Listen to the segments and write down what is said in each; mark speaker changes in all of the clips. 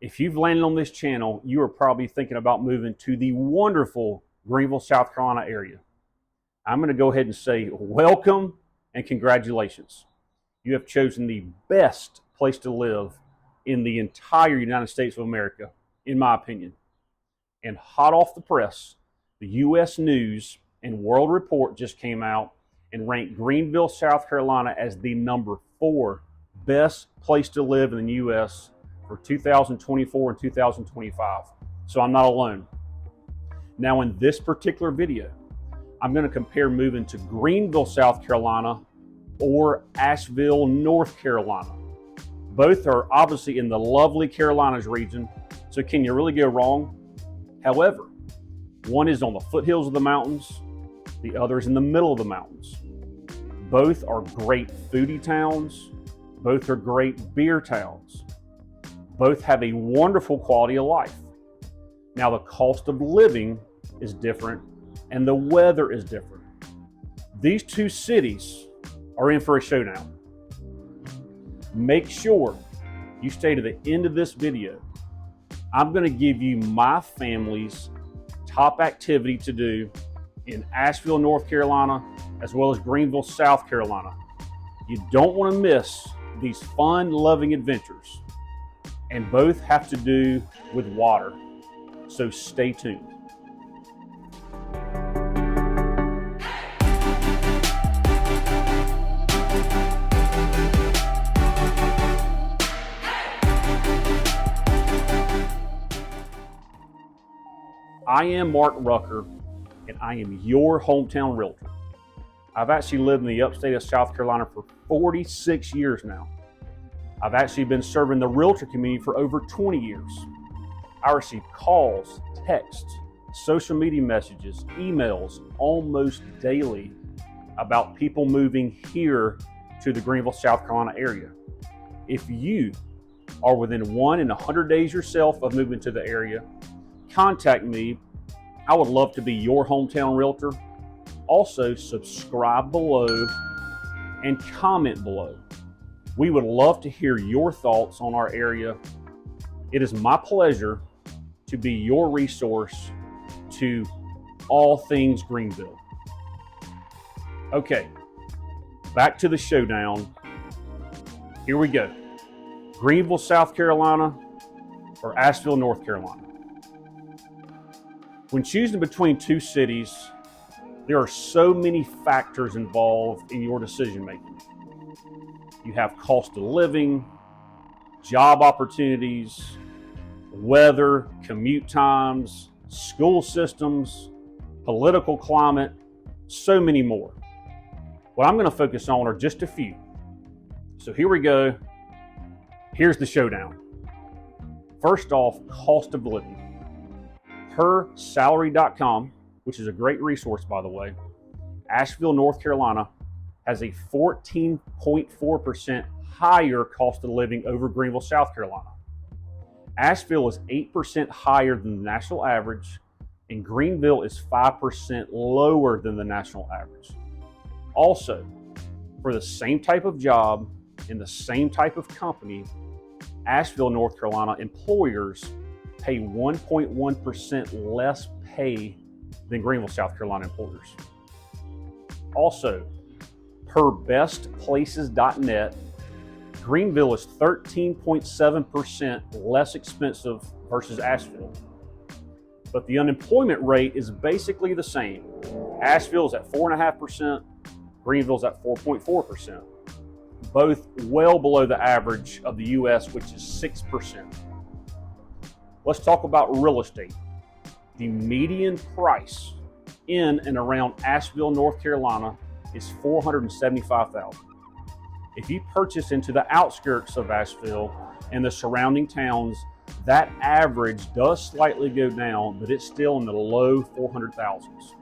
Speaker 1: If you've landed on this channel, you are probably thinking about moving to the wonderful Greenville, South Carolina area. I'm going to go ahead and say welcome and congratulations. You have chosen the best place to live in the entire United States of America, in my opinion. And hot off the press, the U.S. News and World Report just came out and ranked Greenville, South Carolina as the number 4 best place to live in the U.S. for 2024 and 2025. So I'm not alone. Now in this particular video, I'm going to compare moving to Greenville, South Carolina or Asheville, North Carolina. Both are obviously in the lovely Carolinas region, so can you really go wrong? However, one is on the foothills of the mountains, the other is in the middle of the mountains. Both are great foodie towns, both are great beer towns. Both have a wonderful quality of life. Now the cost of living is different and the weather is different. These two cities are in for a showdown. Make sure you stay to the end of this video. I'm going to give you my family's top activity to do in Asheville, North Carolina, as well as Greenville, South Carolina. You don't want to miss these fun-loving adventures. And both have to do with water. So stay tuned. I am Mark Rucker, and I am your hometown realtor. I've actually lived in the upstate of South Carolina for 46 years now. I've actually been serving the realtor community for over 20 years. I receive calls, texts, social media messages, emails almost daily about people moving here to the Greenville, South Carolina area. If you are within 1 in 100 days yourself of moving to the area, contact me. I would love to be your hometown realtor. Also, subscribe below and comment below. We would love to hear your thoughts on our area. It is my pleasure to be your resource to all things Greenville. Okay, back to the showdown. Here we go. Greenville, South Carolina or Asheville, North Carolina. When choosing between two cities, there are so many factors involved in your decision making. You have cost of living, job opportunities, weather, commute times, school systems, political climate, so many more. What I'm going to focus on are just a few. So here we go. Here's the showdown. First off, cost of living. Per salary.com, which is a great resource by the way, Asheville, North Carolina has a 14.4% higher cost of living over Greenville, South Carolina. Asheville is 8% higher than the national average, and Greenville is 5% lower than the national average. Also, for the same type of job in the same type of company, Asheville, North Carolina employers pay 1.1% less pay than Greenville, South Carolina employers. Also, per bestplaces.net, Greenville is 13.7% less expensive versus Asheville. But the unemployment rate is basically the same. Asheville is at 4.5%, Greenville is at 4.4%. Both well below the average of the U.S., which is 6%. Let's talk about real estate. The median price in and around Asheville, North Carolina is $475,000. If you purchase into the outskirts of Asheville and the surrounding towns, that average does slightly go down, but it's still in the low 400,000s.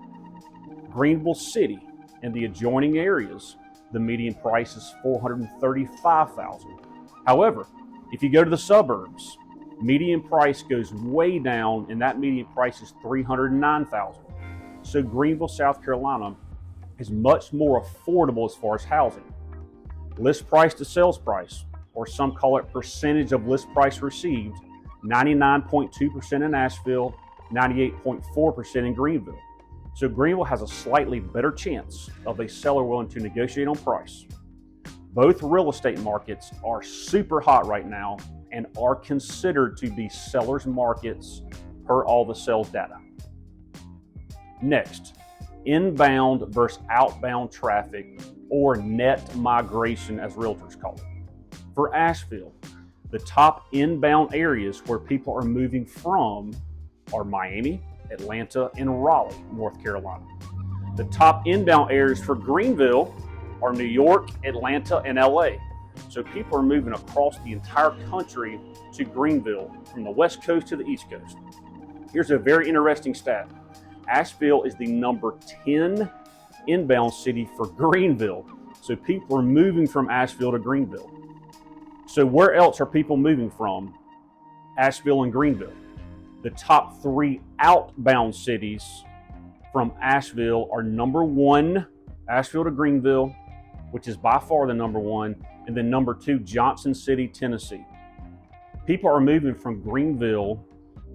Speaker 1: Greenville City and the adjoining areas, the median price is $435,000. However, if you go to the suburbs, median price goes way down, and that median price is $309,000. So Greenville, South Carolina is much more affordable as far as housing. List price to sales price, or some call it percentage of list price received, 99.2% in Asheville, 98.4% in Greenville. So Greenville has a slightly better chance of a seller willing to negotiate on price. Both real estate markets are super hot right now and are considered to be sellers markets per all the sales data. Next, inbound versus outbound traffic, or net migration as realtors call it. For Asheville, the top inbound areas where people are moving from are Miami, Atlanta, and Raleigh, North Carolina. The top inbound areas for Greenville are New York, Atlanta, and LA. So people are moving across the entire country to Greenville from the West Coast to the East Coast. Here's a very interesting stat. Asheville is the number 10 inbound city for Greenville. So people are moving from Asheville to Greenville. So where else are people moving from? Asheville and Greenville. The top 3 outbound cities from Asheville are number 1, Asheville to Greenville, which is by far the number 1, and then number 2, Johnson City, Tennessee. People are moving from Greenville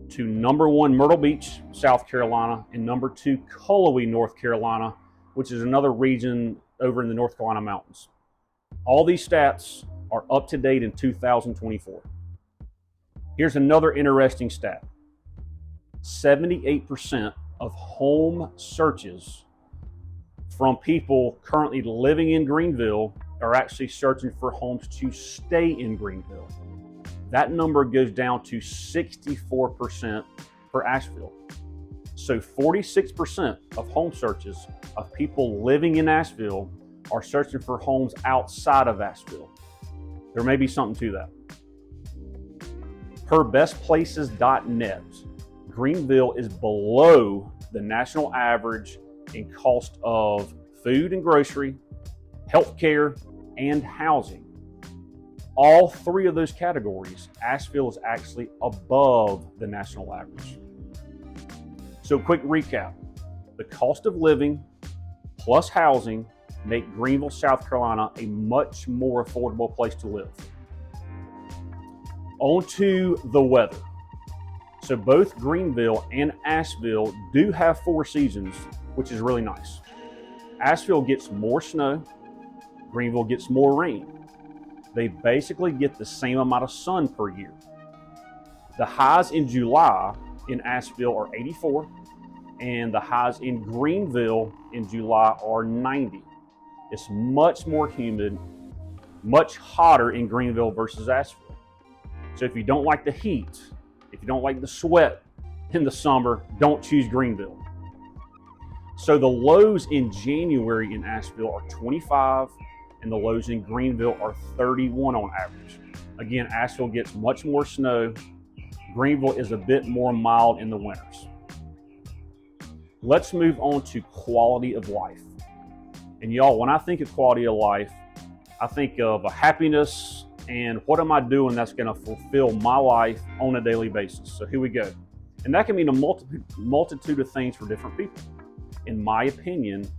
Speaker 1: to number 1, Myrtle Beach, South Carolina, and number 2, Cullowhee, North Carolina, which is another region over in the North Carolina mountains. All these stats are up to date in 2024. Here's another interesting stat. 78% of home searches from people currently living in Greenville are actually searching for homes to stay in Greenville. That number goes down to 64% for Asheville. So 46% of home searches of people living in Asheville are searching for homes outside of Asheville. There may be something to that. Per bestplaces.net, Greenville is below the national average in cost of food and grocery, healthcare, and housing. All 3 of those categories, Asheville is actually above the national average. So quick recap. The cost of living plus housing make Greenville, South Carolina a much more affordable place to live. On to the weather. So both Greenville and Asheville do have 4 seasons, which is really nice. Asheville gets more snow, Greenville gets more rain. They basically get the same amount of sun per year. The highs in July in Asheville are 84, and the highs in Greenville in July are 90. It's much more humid, much hotter in Greenville versus Asheville. So if you don't like the heat, if you don't like the sweat in the summer, don't choose Greenville. So the lows in January in Asheville are 25, and the lows in Greenville are 31 on average. Again, Asheville gets much more snow. Greenville is a bit more mild in the winters. Let's move on to quality of life. And y'all, when I think of quality of life, I think of a happiness and what am I doing that's going to fulfill my life on a daily basis. So here we go. And that can mean a multitude of things for different people. In my opinion,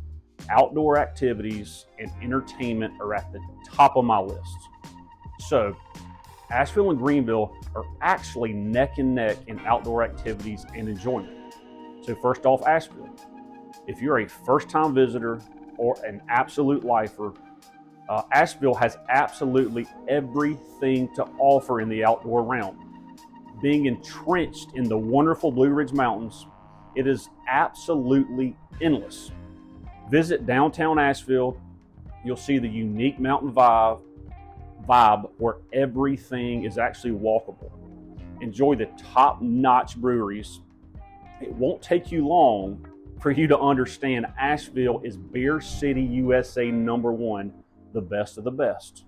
Speaker 1: outdoor activities and entertainment are at the top of my list. So Asheville and Greenville are actually neck and neck in outdoor activities and enjoyment. So first off, Asheville. If you're a first-time visitor or an absolute lifer, Asheville has absolutely everything to offer in the outdoor realm. Being entrenched in the wonderful Blue Ridge Mountains, it is absolutely endless. Visit downtown Asheville. You'll see the unique mountain vibe where everything is actually walkable. Enjoy the top-notch breweries. It won't take you long for you to understand Asheville is Beer City, USA #1, the best of the best.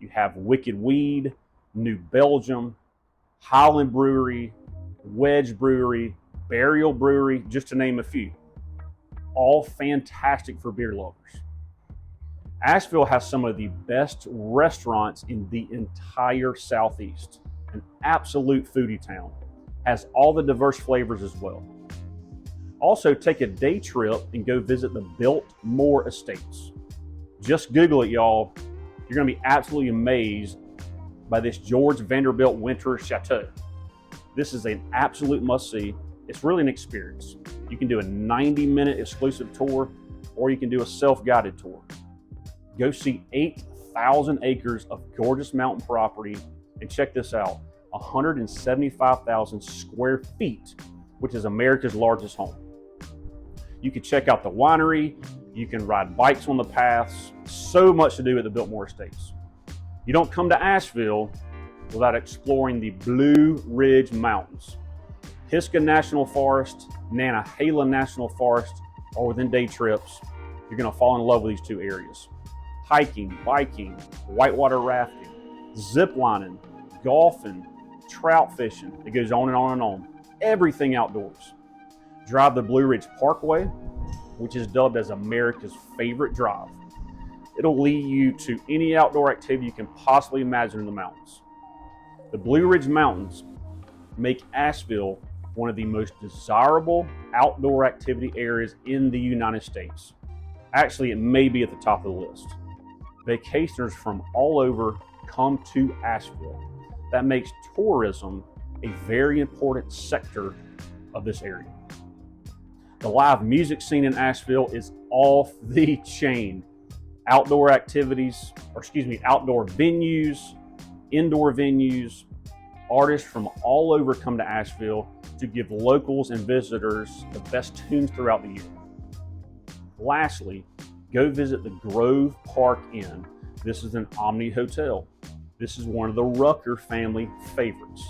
Speaker 1: You have Wicked Weed, New Belgium, Highland Brewery, Wedge Brewery, Burial Brewery, just to name a few. All fantastic for beer lovers. Asheville has some of the best restaurants in the entire Southeast. An absolute foodie town. Has all the diverse flavors as well. Also, take a day trip and go visit the Biltmore Estates. Just Google it, y'all. You're going to be absolutely amazed by this George Vanderbilt winter chateau. This is an absolute must-see. It's really an experience. You can do a 90-minute exclusive tour, or you can do a self-guided tour. Go see 8,000 acres of gorgeous mountain property, and check this out, 175,000 square feet, which is America's largest home. You can check out the winery, you can ride bikes on the paths, so much to do at the Biltmore Estates. You don't come to Asheville without exploring the Blue Ridge Mountains. Pisgah National Forest, Nantahala National Forest are within day trips. You're gonna fall in love with these two areas. Hiking, biking, whitewater rafting, zip lining, golfing, trout fishing. It goes on and on and on. Everything outdoors. Drive the Blue Ridge Parkway, which is dubbed as America's favorite drive. It'll lead you to any outdoor activity you can possibly imagine in the mountains. The Blue Ridge Mountains make Asheville one of the most desirable outdoor activity areas in the United States. Actually, it may be at the top of the list. Vacationers from all over come to Asheville. That makes tourism a very important sector of this area. The live music scene in Asheville is off the chain. Outdoor activities, outdoor venues, indoor venues, artists from all over come to Asheville to give locals and visitors the best tunes throughout the year. Lastly, go visit the Grove Park Inn. This is an Omni hotel. This is one of the Rucker family favorites.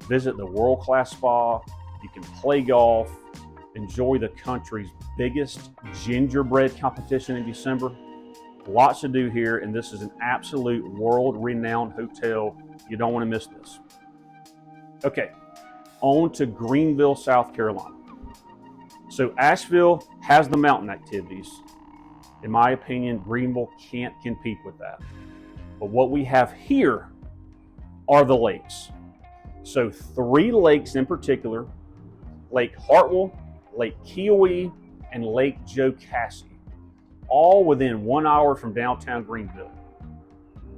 Speaker 1: Visit the world-class spa. You can play golf, enjoy the country's biggest gingerbread competition in December. Lots to do here, and this is an absolute world-renowned hotel. You don't want to miss this. Okay, on to Greenville, South Carolina. So Asheville has the mountain activities. In my opinion, Greenville can't compete with that. But what we have here are the lakes. So 3 lakes in particular: Lake Hartwell, Lake Keowee, and Lake Jocassee, all within 1 hour from downtown Greenville.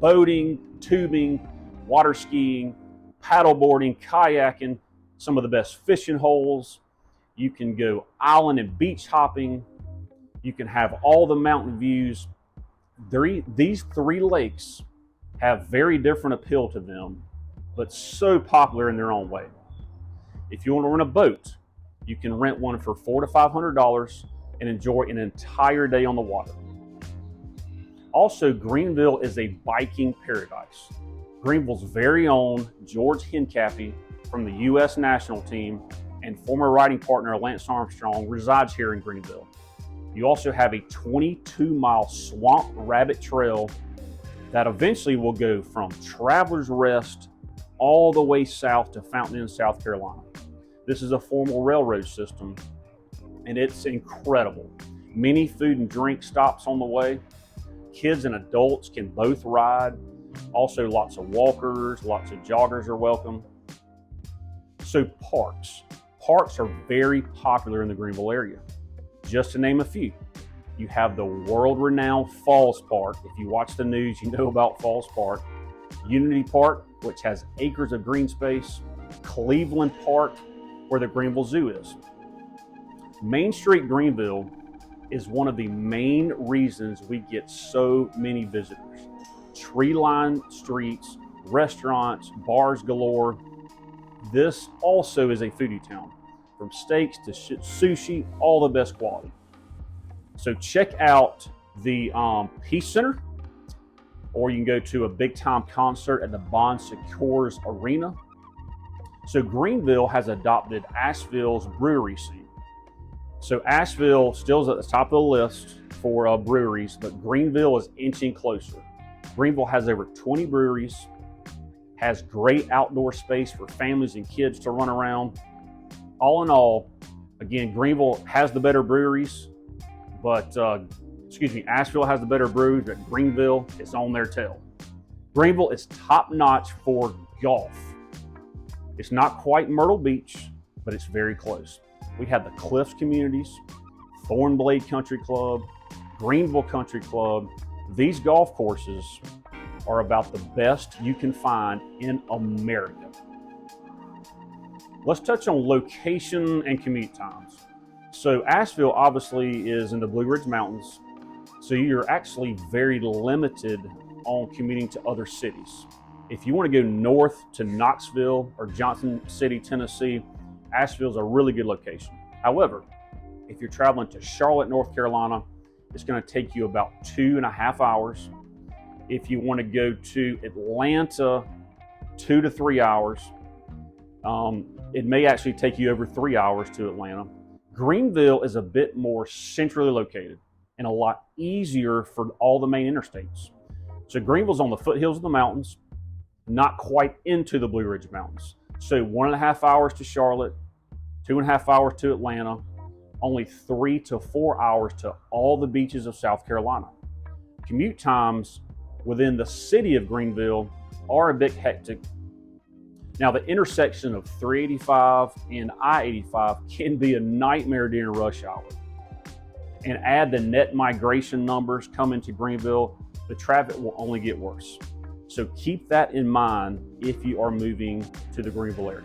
Speaker 1: Boating, tubing, water skiing, paddleboarding, kayaking, some of the best fishing holes. You can go island and beach hopping. You can have all the mountain views. These 3 lakes have very different appeal to them, but so popular in their own way. If you want to rent a boat, you can rent one for $400 to $500 and enjoy an entire day on the water. Also, Greenville is a biking paradise. Greenville's very own George Hincapie from the U.S. national team and former riding partner Lance Armstrong resides here in Greenville. You also have a 22-mile swamp rabbit trail that eventually will go from Travelers Rest all the way south to Fountain Inn, South Carolina. This is a formal railroad system, and it's incredible. Many food and drink stops on the way. Kids and adults can both ride. Also, lots of walkers, lots of joggers are welcome. So parks. Parks are very popular in the Greenville area. Just to name a few, you have the world-renowned Falls Park. If you watch the news, you know about Falls Park. Unity Park, which has acres of green space. Cleveland Park, where the Greenville Zoo is. Main Street Greenville is one of the main reasons we get so many visitors. Tree-lined streets, restaurants, bars galore. This also is a foodie town. From steaks to sushi, all the best quality. So check out the Peace Center, or you can go to a big-time concert at the Bon Secours Arena. So Greenville has adopted Asheville's brewery scene. So Asheville still is at the top of the list for breweries, but Greenville is inching closer. Greenville has over 20 breweries, has great outdoor space for families and kids to run around. All in all, again, Greenville has the better breweries, but Asheville has the better breweries, but Greenville is on their tail. Greenville is top-notch for golf. It's not quite Myrtle Beach, but it's very close. We have the Cliffs communities, Thornblade Country Club, Greenville Country Club. These golf courses are about the best you can find in America. Let's touch on location and commute times. So Asheville obviously is in the Blue Ridge Mountains, so you're actually very limited on commuting to other cities. If you want to go north to Knoxville or Johnson City, Tennessee, Asheville is a really good location. However, if you're traveling to Charlotte, North Carolina, it's going to take you about 2.5 hours. If you want to go to Atlanta, 2 to 3 hours. It may actually take you over 3 hours to Atlanta. Greenville is a bit more centrally located and a lot easier for all the main interstates. So Greenville's on the foothills of the mountains, not quite into the Blue Ridge Mountains. So 1.5 hours to Charlotte, 2.5 hours to Atlanta, only 3 to 4 hours to all the beaches of South Carolina. Commute times within the city of Greenville are a bit hectic. Now, the intersection of 385 and I-85 can be a nightmare during rush hour. And add the net migration numbers coming to Greenville, the traffic will only get worse. So keep that in mind if you are moving to the Greenville area.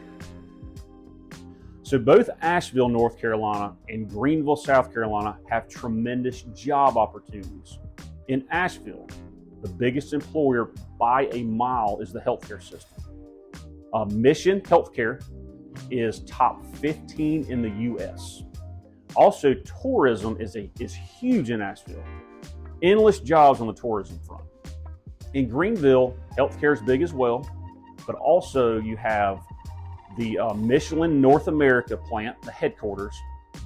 Speaker 1: So both Asheville, North Carolina and Greenville, South Carolina have tremendous job opportunities. In Asheville, the biggest employer by a mile is the healthcare system. Mission Healthcare is top 15 in the U.S. Also, tourism is huge in Asheville. Endless jobs on the tourism front. In Greenville, healthcare is big as well, but also you have the Michelin North America plant, the headquarters,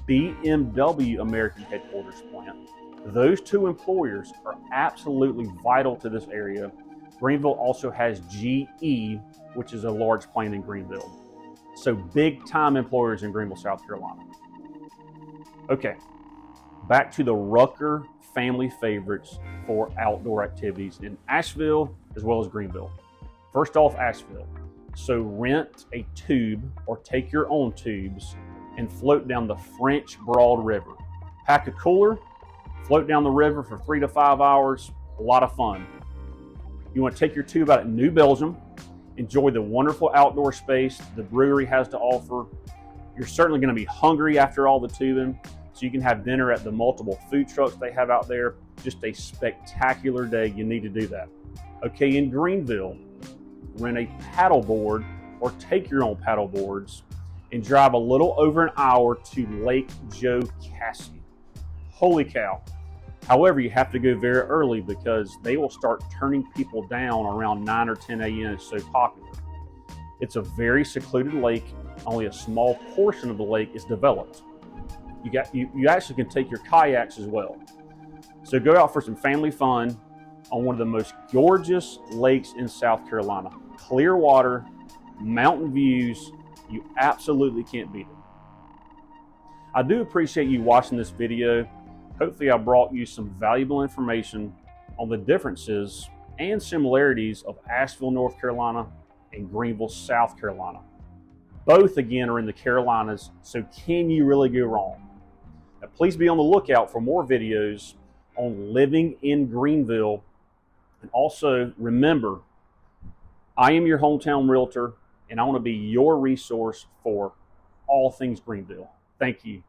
Speaker 1: BMW American headquarters plant. Those two employers are absolutely vital to this area. Greenville also has GE, which is a large plant in Greenville. So big time employers in Greenville, South Carolina. Okay, back to the Rucker family favorites for outdoor activities in Asheville as well as Greenville. First off, Asheville. So rent a tube or take your own tubes and float down the French Broad River. Pack a cooler, float down the river for 3 to 5 hours, a lot of fun. You want to take your tube out at New Belgium, enjoy the wonderful outdoor space the brewery has to offer. You're certainly going to be hungry after all the tubing, so you can have dinner at the multiple food trucks they have out there. Just a spectacular day. You need to do that. Okay, in Greenville, rent a paddleboard or take your own paddle boards and drive a little over an hour to Lake Jocassee. Holy cow. However, you have to go very early because they will start turning people down around 9 or 10 a.m. It's so popular. It's a very secluded lake. Only a small portion of the lake is developed. You actually can take your kayaks as well. So go out for some family fun on one of the most gorgeous lakes in South Carolina. Clear water, mountain views, you absolutely can't beat it. I do appreciate you watching this video. Hopefully I brought you some valuable information on the differences and similarities of Asheville, North Carolina and Greenville, South Carolina. Both, again, are in the Carolinas, so can you really go wrong? Now, please be on the lookout for more videos on living in Greenville. And also, remember, I am your hometown realtor, and I want to be your resource for all things Greenville. Thank you.